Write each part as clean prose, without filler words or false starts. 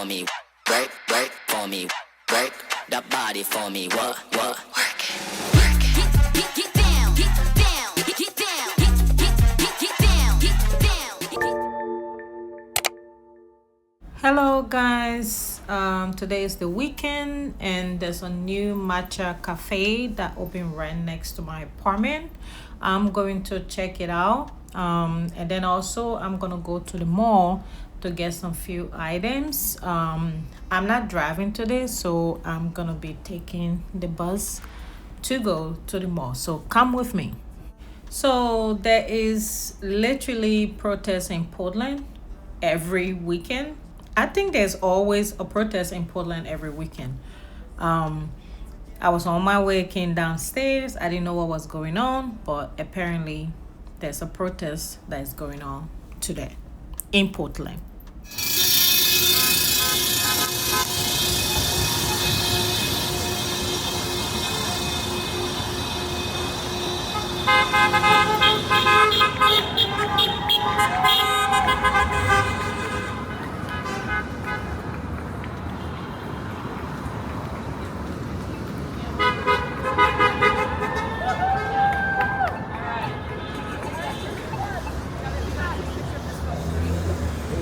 for me, work for me, work that body for me, what, work it, work it. Get down, get down, get down, get down, get down. Hello guys, today is the weekend and there's a new matcha cafe that opened right next to my apartment. I'm going to check it out, and then also I'm gonna go to the mall to get some few items. I'm not driving today, so I'm gonna be taking the bus to go to the mall, so come with me. So there is literally protest in Portland every weekend. I think there's always a protest in Portland every weekend. Um, I was on my way, came downstairs. I didn't know what was going on, but apparently there's a protest that is going on today in Portland.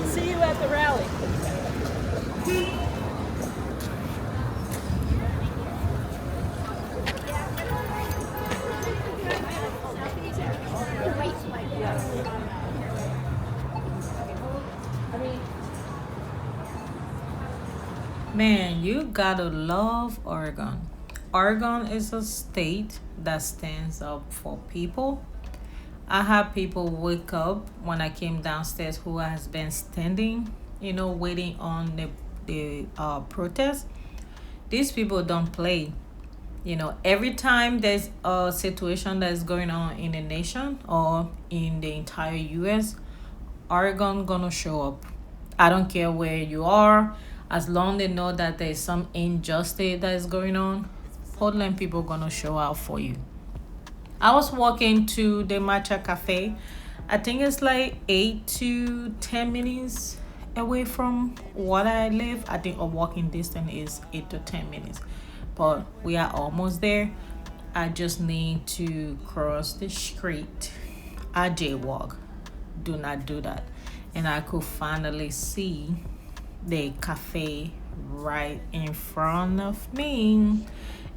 See you at the rally. Man, you gotta love Oregon. Oregon is a state that stands up for people. I had people wake up when I came downstairs who has been standing, waiting on the protest. These people don't play. Every time there's a situation that is going on in the nation or in the entire US, Oregon gonna show up. I don't care where you are, as long they know that there's some injustice that is going on, Portland people gonna show out for you. I was walking to the matcha cafe. I think it's like 8 to 10 minutes away from what I live. I think a walking distance is 8 to 10 minutes, but we are almost there. I just need to cross the street. I jaywalk. Do not do that. And I could finally see the cafe right in front of me.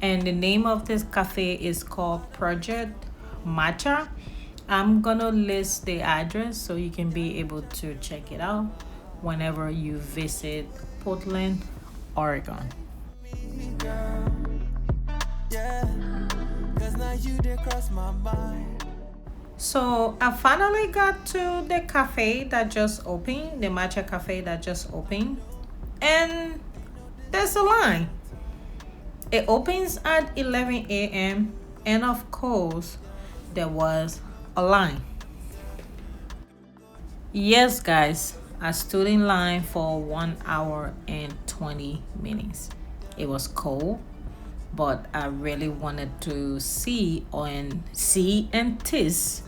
And the name of this cafe is called Project Matcha. I'm gonna list the address so you can be able to check it out whenever you visit Portland, Oregon. So I finally got to the cafe that just opened, the matcha cafe that just opened, and there's a line. It opens at 11 a.m. and of course there was a line. Yes, guys, I stood in line for 1 hour and 20 minutes. It was cold, but I really wanted to see and taste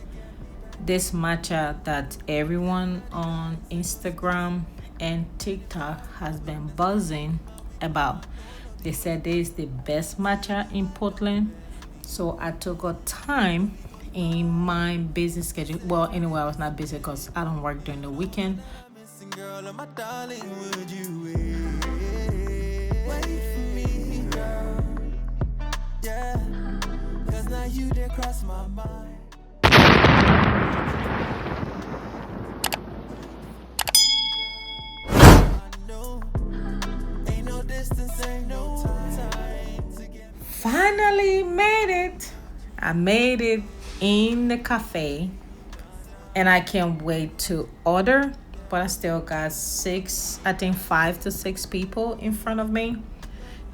this matcha that everyone on Instagram and TikTok has been buzzing about. They said this is the best matcha in Portland. So I took a time in my busy schedule. Well, anyway, I was not busy because I don't work during the weekend. Girl, my darling, would you wait for me, girl? Yeah, 'cause now you did cross my mind. Finally made it. I made it in the cafe and I can't wait to order, but I still got 5 to 6 people in front of me.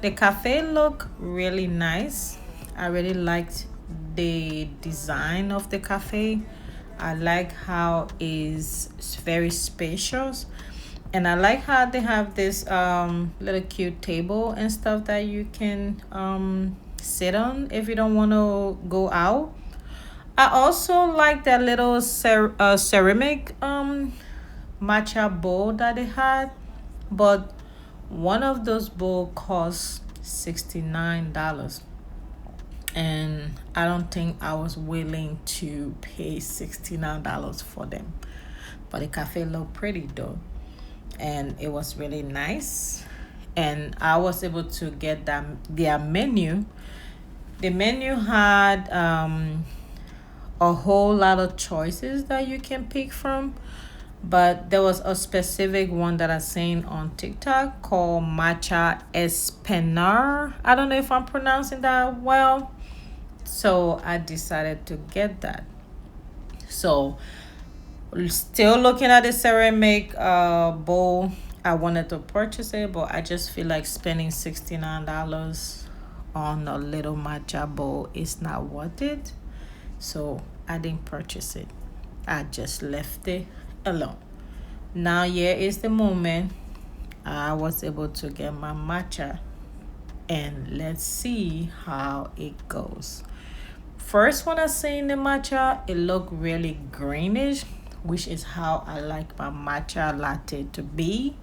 The cafe looked really nice. I really liked the design of the cafe. I like how it's very spacious, and I like how they have this little cute table and stuff that you can sit on if you don't want to go out. I also like that little ceramic matcha bowl that they had, but One of those bowls costs $69, and I don't think I was willing to pay $69 for them. But the cafe looked pretty though, and it was really nice. And I was able to get them their menu. The menu had a whole lot of choices that you can pick from, but there was a specific one that I seen on TikTok called matcha espenar. I don't know if I'm pronouncing that well, so I decided to get that. So still looking at the ceramic bowl. I wanted to purchase it, but I just feel like spending $69 on a little matcha bowl is not worth it. So I didn't purchase it. I just left it alone. Now here is the moment I was able to get my matcha, and let's see how it goes. First, when I seen the matcha, it looked really greenish, which is how I like my matcha latte to be.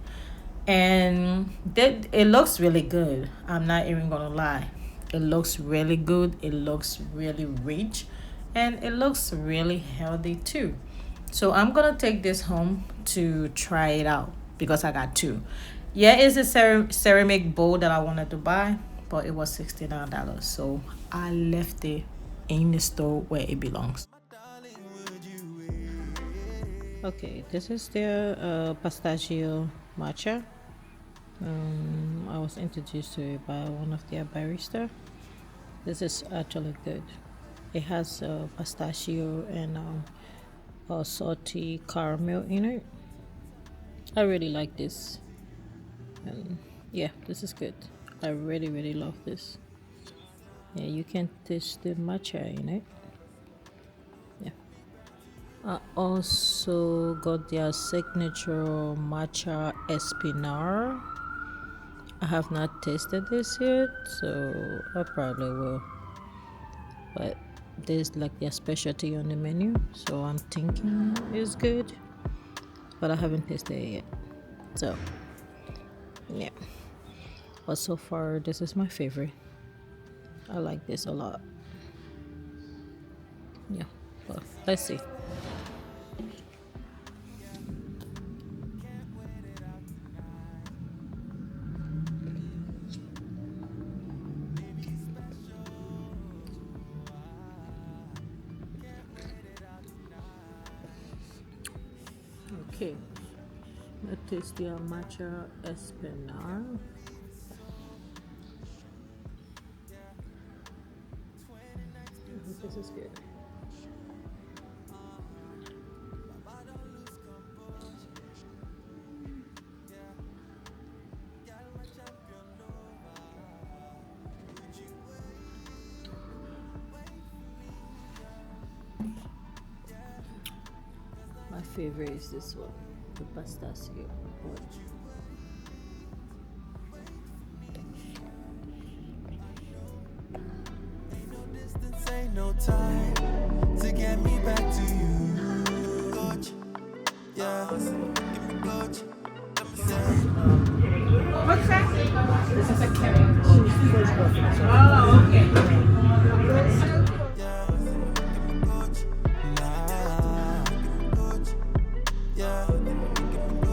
And that it looks really good. I'm not even gonna lie. It looks really good. It looks really rich, and it looks really healthy too. So I'm gonna take this home to try it out because I got two. Yeah, it's a ceramic bowl that I wanted to buy, but it was $69. So I left it in the store where it belongs. Okay, this is their pistachio matcha. I was introduced to it by one of their barista. This is actually good. It has pistachio and a salty caramel in it. I really like this. And yeah, this is good. I really love this. Yeah, you can taste the matcha in it. Yeah. I also got their signature matcha espinar. I have not tasted this yet, so I probably will. But there's like their specialty on the menu, so I'm thinking it's good. But I haven't tasted it yet. So yeah. But so far this is my favorite. I like this a lot. Yeah. But let's see. Okay, let's taste the matcha espinar. This is good. My favorite is this one, the pistachio one. Ain't no time to get me back to you, coach. Yeah, give me coach. Let me say. What's that? This is a carrot. Oh, okay. Yeah, give me coach. Nah, give me coach. Yeah,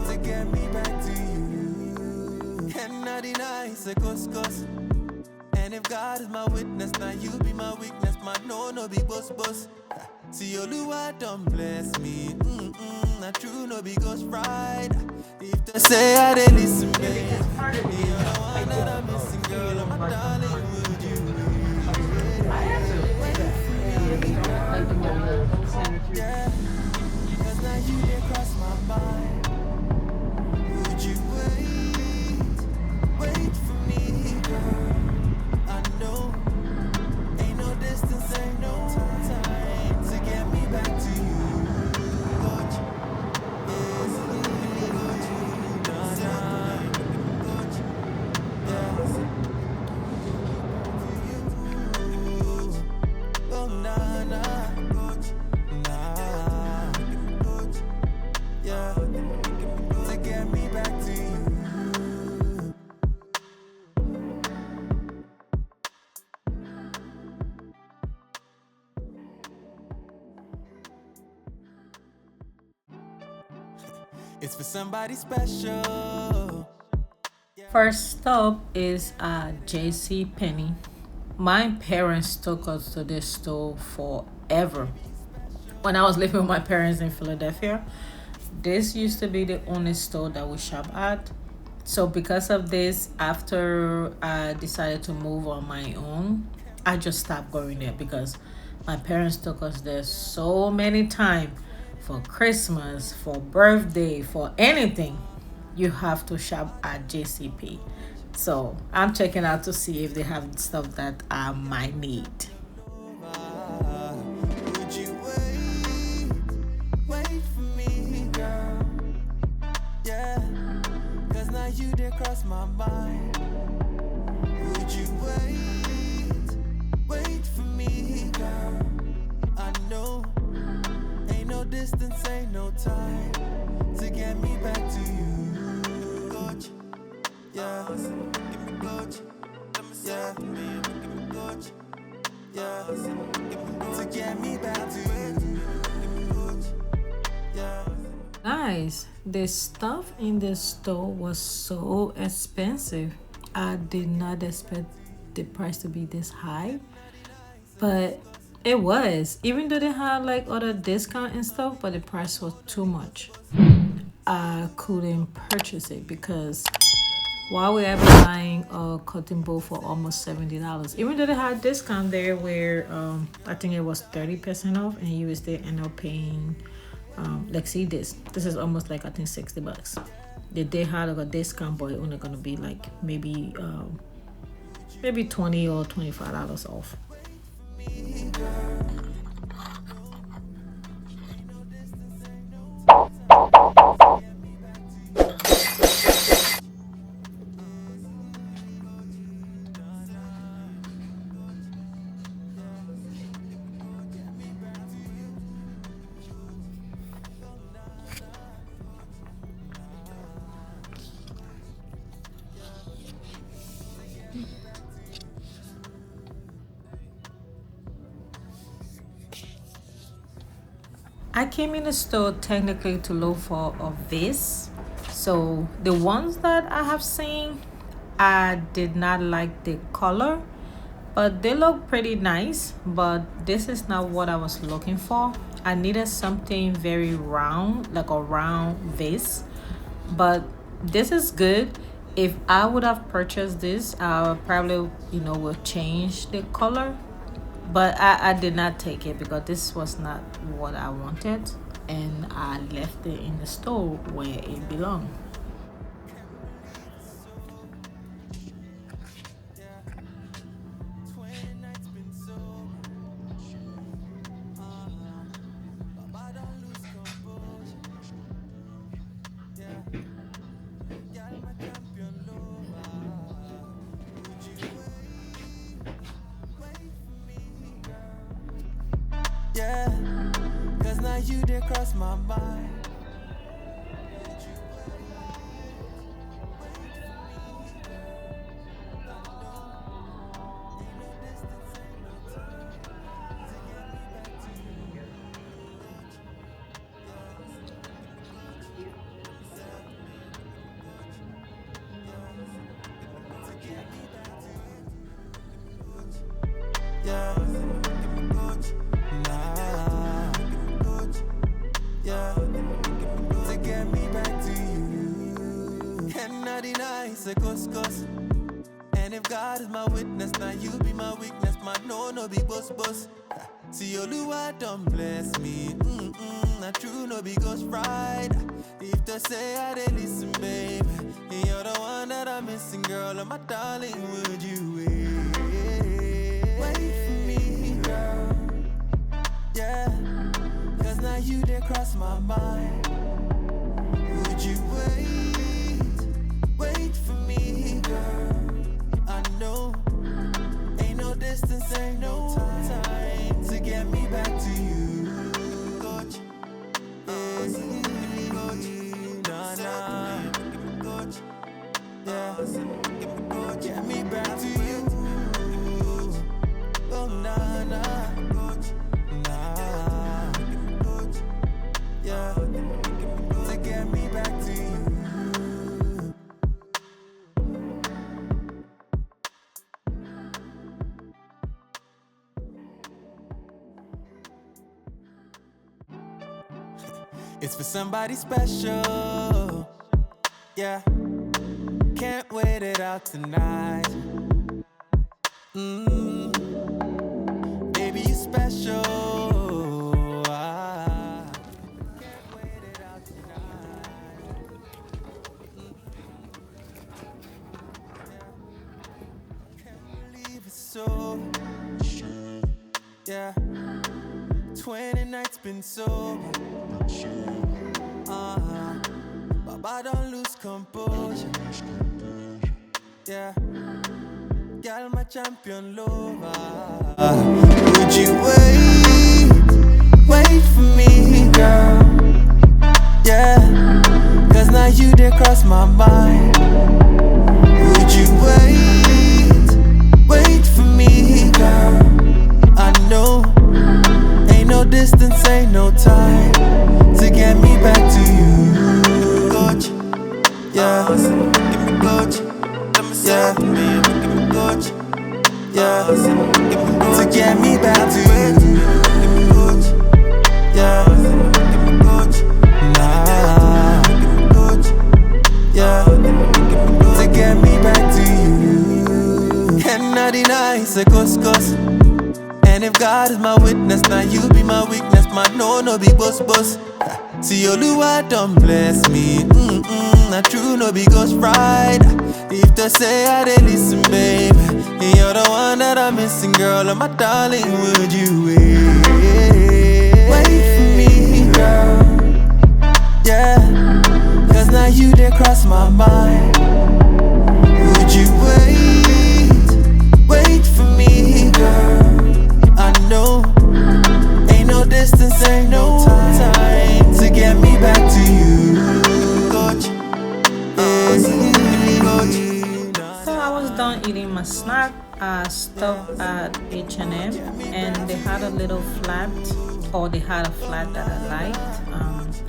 to get me back to you. Cannot deny it's a ghost. And if God is my witness, now you be my weakness, my no be boss. See Oluwa don't bless me, not true no be ghost ride. If they say I they listen, babe, you're the one that I'm missing, girl, I'm my darling, would you yeah, cause now you did cross my mind. Would you wait for me, girl? I know, ain't no distance, ain't no time to get me back to you, coach. Yes, coach. Nah, coach. Yes, oh nah, coach. Nah, coach. Yeah. It's for somebody special. First stop is JC Penney. My parents took us to this store forever. When I was living with my parents in Philadelphia, this used to be the only store that we shop at. So because of this, after I decided to move on my own, I just stopped going there because my parents took us there so many times for Christmas, for birthday, for anything. You have to shop at JCP. So I'm checking out to see if they have stuff that I might need. Would you wait for me, girl? Yeah, cause now you did cross my mind. Would you wait for me, girl? I know, ain't no distance, ain't no time to get me back to you. Coach, yeah, give me coach, yeah, give me coach, yeah, to get me back to you. Coach, yeah. Guys, the stuff in the store was so expensive. I did not expect the price to be this high, but it was. Even though they had like other discount and stuff, but the price was too much. I couldn't purchase it because while we were buying a cotton ball for almost $70, even though they had discount there where I think it was 30% off, and you still end up paying like see this is almost like I think $60. They had like a discount, but it only gonna be like maybe 20 or $25 off. I came in the store technically to look for a vase. So the ones that I have seen, I did not like the color, but they look pretty nice. But this is not what I was looking for. I needed something very round, like a round vase. But this is good. If I would have purchased this, I probably, would change the color, but I did not take it because this was not what I wanted, and I left it in the store where it belonged. Yeah, cause now you did cross my mind. Yeah, nah, yeah, to get me back to you. Cannot deny it's a cos. And if God is my witness, now you be my weakness. My no be boss. See Oluwa don't bless me. Not true, no be ghost ride. If they say I didn't listen, babe, you're the one that I'm missing, girl. And my darling, would you wait for me, girl? Yeah, cause now you did cross my mind. Would you wait for me, girl? I know, ain't no distance, ain't no time to get me back to you. Coach, nah, coach, yeah, get me back to you. Oh, nah, coach, yeah. get me back to you. It's for somebody special. Yeah. Can't wait it out tonight. Baby, you special. Can't wait it out tonight. Can't believe it's so. Yeah. 20 nights been so. Baba don't lose composure. Yeah. Girl, my champion lover. Would you wait for me, girl? Yeah. Cause now you did cross my mind. Would you wait for me, girl? I know. Ain't no distance, ain't no time to get me back to you. Coach, yeah. Give me coach. Yeah. Give me coach. Yeah. To get me back to you. Give me coach. Yeah. Give me coach. Nah. Give me coach. Yeah. To get me back to you. And not deny it's a ghost. And if God is my witness, now you be my weakness. My no be boss. See Oluwa don't bless me. Not true, no be ghost ride. If they say I dey listen, babe, you're the one that I'm missing, girl. And my darling, would you wait for me, girl? Yeah, cause now you did cross my mind. Would you wait for me, girl? I know, ain't no distance, ain't no time to get me back to you, coach. So I was done eating my snack. I stopped at H&M and they had a little flat, or they had a flat that I liked.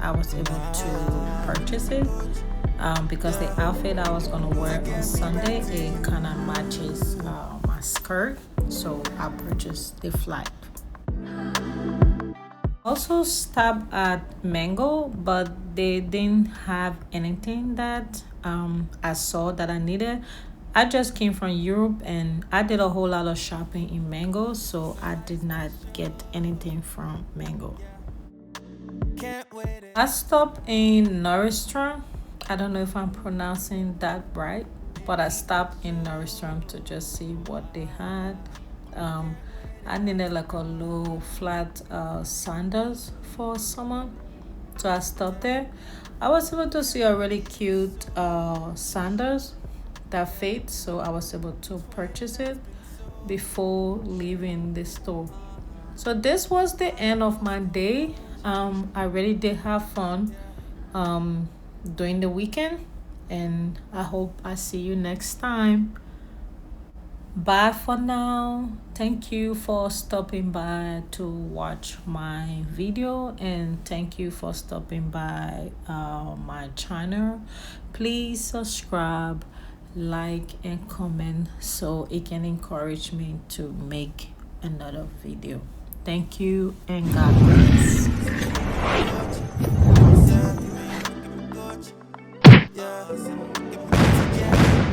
I was able to purchase it because the outfit I was gonna wear on Sunday, it kind of matches my skirt, so I purchased the flat. Also stopped at Mango, but they didn't have anything that I saw that I needed. I just came from Europe and I did a whole lot of shopping in Mango, so I did not get anything from Mango. I stopped in Nordstrom. I don't know if I'm pronouncing that right, but I stopped in Nordstrom to just see what they had. I needed like a low flat sandals for summer, so I stopped there. I was able to see a really cute sandals that fit, so I was able to purchase it before leaving the store. So this was the end of my day. I really did have fun during the weekend, and I hope I see you next time. Bye for now. Thank you for stopping by to watch my video, and thank you for stopping by my channel. Please subscribe, like, and comment so it can encourage me to make another video. Thank you and God bless.